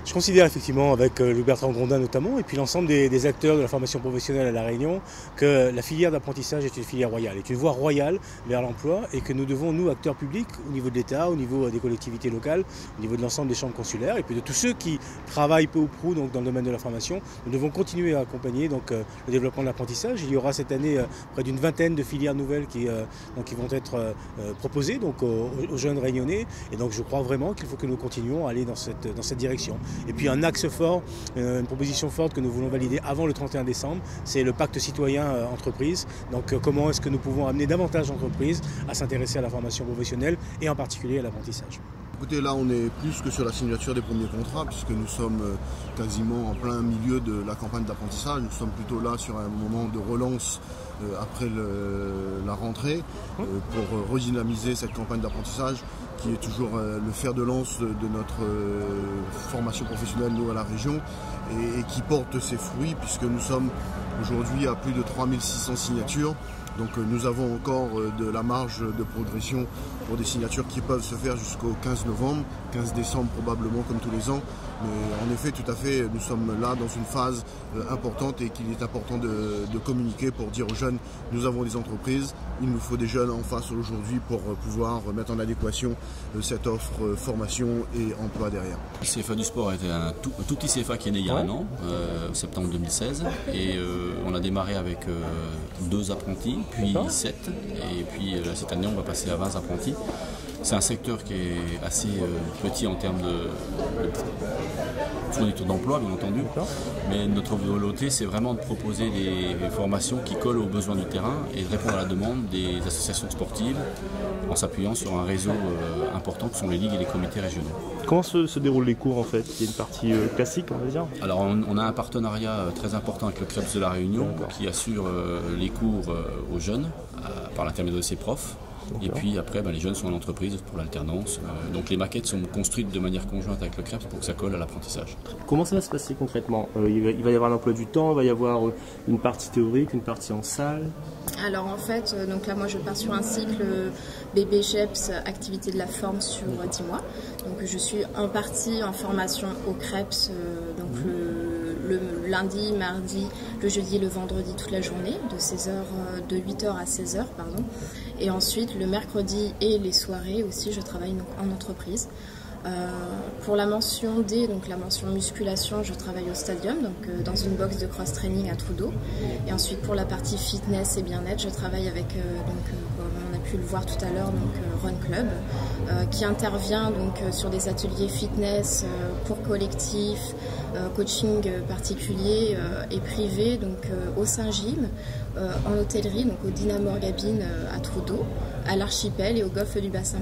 Je considère effectivement, avec Louis Bertrand Grondin notamment, et puis l'ensemble des acteurs de la formation professionnelle à La Réunion, que la filière d'apprentissage est une filière royale, est une voie royale vers l'emploi, et que nous devons, nous, acteurs publics, au niveau de l'État, au niveau des collectivités locales, au niveau de l'ensemble des chambres consulaires, et puis de tous ceux qui travaillent peu ou prou donc, dans le domaine de la formation, nous devons continuer à accompagner donc, le développement de l'apprentissage. Il y aura cette année près d'une vingtaine de filières nouvelles qui vont être proposées donc, aux jeunes réunionnais, et donc je crois vraiment qu'il faut que nous continuions à aller dans cette direction. Et puis un axe fort, une proposition forte que nous voulons valider avant le 31 décembre, c'est le pacte citoyen entreprise. Donc comment est-ce que nous pouvons amener davantage d'entreprises à s'intéresser à la formation professionnelle et en particulier à l'apprentissage. Écoutez, là on est plus que sur la signature des premiers contrats puisque nous sommes quasiment en plein milieu de la campagne d'apprentissage. Nous sommes plutôt là sur un moment de relance après la rentrée pour redynamiser cette campagne d'apprentissage qui est toujours le fer de lance de notre formation professionnelle nous à la région et qui porte ses fruits puisque nous sommes aujourd'hui à plus de 3600 signatures. Donc nous avons encore de la marge de progression pour des signatures qui peuvent se faire jusqu'au 15 novembre, 15 décembre probablement comme tous les ans. Mais en effet, tout à fait, nous sommes là dans une phase importante et qu'il est important de communiquer pour dire aux jeunes, nous avons des entreprises, il nous faut des jeunes en face aujourd'hui pour pouvoir mettre en adéquation cette offre formation et emploi derrière. Le CFA du sport était un tout petit CFA qui est né il y a un an, septembre 2016, et on a démarré avec 2 apprentis, puis 7, et puis cette année on va passer à 20 apprentis. C'est un secteur qui est assez petit en termes de fourniture d'emploi, bien entendu, mais notre volonté c'est vraiment de proposer des formations qui collent aux besoins du terrain et de répondre à la demande des associations sportives en s'appuyant sur un réseau important que sont les ligues et les comités régionaux. Comment se déroulent les cours en fait? Il y a une partie classique on va dire? Alors on a un partenariat très important avec le CREPS de La Réunion qui assure les cours aux jeunes par l'intermédiaire de ses profs. Et puis après, les jeunes sont en entreprise pour l'alternance. Donc les maquettes sont construites de manière conjointe avec le CREPS pour que ça colle à l'apprentissage. Comment ça va se passer concrètement? Il va y avoir un emploi du temps, il va y avoir une partie théorique, une partie en salle? Alors en fait, donc là moi je pars sur un cycle bébé CHEPS, activité de la forme sur 10 mois. Donc je suis en partie en formation au CREPS, donc le lundi, mardi, le jeudi et le vendredi toute la journée, de 8h à 16h, pardon. Et ensuite, le mercredi et les soirées aussi, je travaille donc en entreprise. Pour la mention D, donc la mention musculation, je travaille au Stadium, donc dans une box de cross-training à Trudeau. Et ensuite, pour la partie fitness et bien-être, je travaille avec, comme on a pu le voir tout à l'heure, Run Club, qui intervient donc sur des ateliers fitness, cours collectifs, coaching particulier et privé, donc au Saint-Gilles, en hôtellerie, donc au Dynamo Gabine à Trudeau, à l'Archipel et au golfe du Bassin.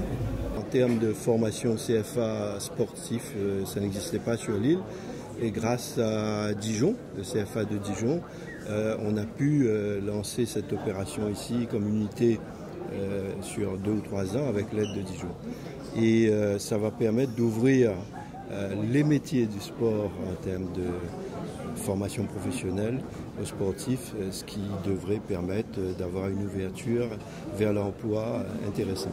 En termes de formation CFA sportif, ça n'existait pas sur l'île. Et grâce à Dijon, le CFA de Dijon, on a pu lancer cette opération ici comme unité sur 2 ou 3 ans avec l'aide de Dijon. Et ça va permettre d'ouvrir les métiers du sport en termes de formation professionnelle aux sportifs, ce qui devrait permettre d'avoir une ouverture vers l'emploi intéressante.